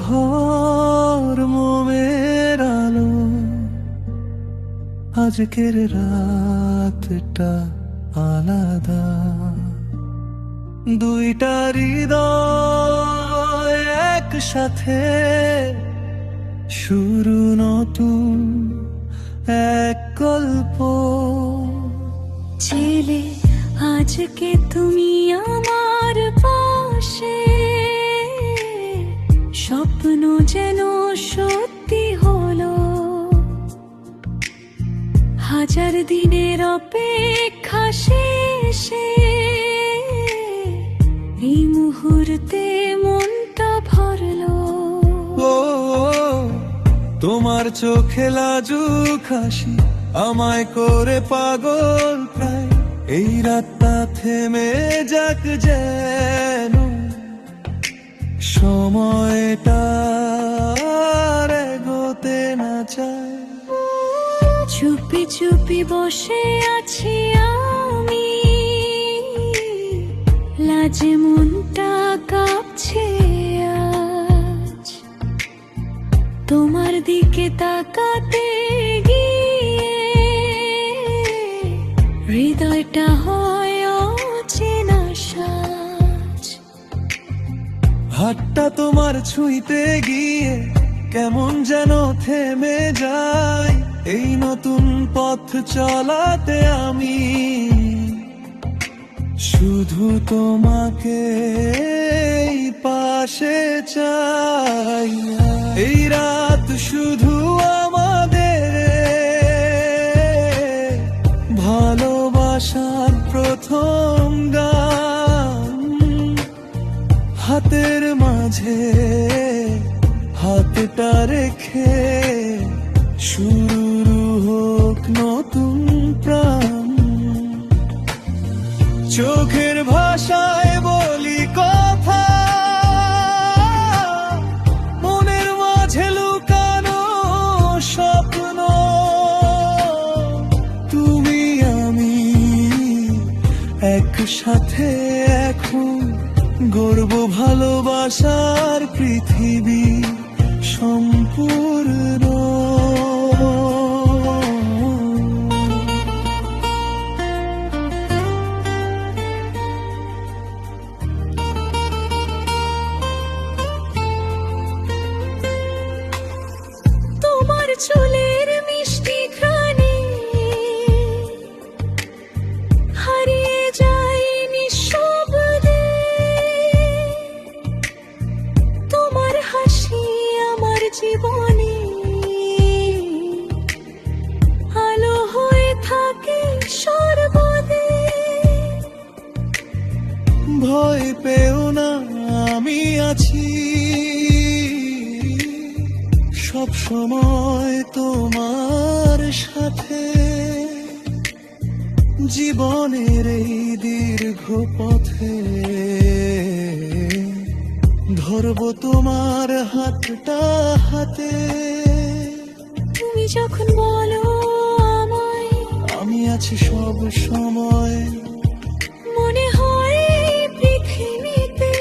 ঘর মোমের আলো, আজকের রাতটা আলাদা। দুইটা হৃদয় একসাথে, শুরু নতুন এক গল্প। ছেলে আজকে তুমি আমার পাশে, স্বপ্ন যেন সত্যি হলো। হাজার দিনের অপেক্ষা শেষে এই মুহূর্তে মনটা ভরলো। ও তোমার চোখে লাজুক হাসি আমায় করে পাগল প্রায়। এই রাতটা থেমে যাক যেন, সময়টা আর এগোতে না চায়। চুপি চুপি বসে আছি আমি, লাজে মনটা কাঁপছে আজ। তোমার দিকে তাকাতে গিয়ে হৃদয়টা হয় অচেনা সাজ। হাতটা তোমার ছুঁইতে গিয়ে কেমন যেন থেমে যায়। এই নতুন পথ চলাতে আমি শুধু তোমাকে পাশে চাই। এই রাত শুধু আমাদের ভালোবাসার প্রথম গান। হাতের মাঝে হাতটা রেখে শুরু হোক নতুন প্রাণ। চোখের ভাষায় বলি কথা, মনের মাঝে লুকানো স্বপ্ন। তুমি আমি একসাথে এখন গর্ব ভালোবাসার পৃথিবী সম্পূর্ণ। তোমার চুলের মিষ্টি ঘ্রাণে হারিয়ে যায় নিঃশব্দে। তোমার হাসি আমার জীবনে আলো হয়ে থাকে সর্বদে। ভয় পেও না, আমি আছি সব সময় তোমার সাথে। জীবনের এই দীর্ঘ পথে ধরবো তোমার হাতটা হাতে। তুমি যখন বলো আমায়, আমি আছি সব সময়। মনে হয় পৃথিবীতে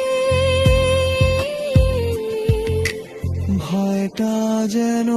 ভয়টা যেন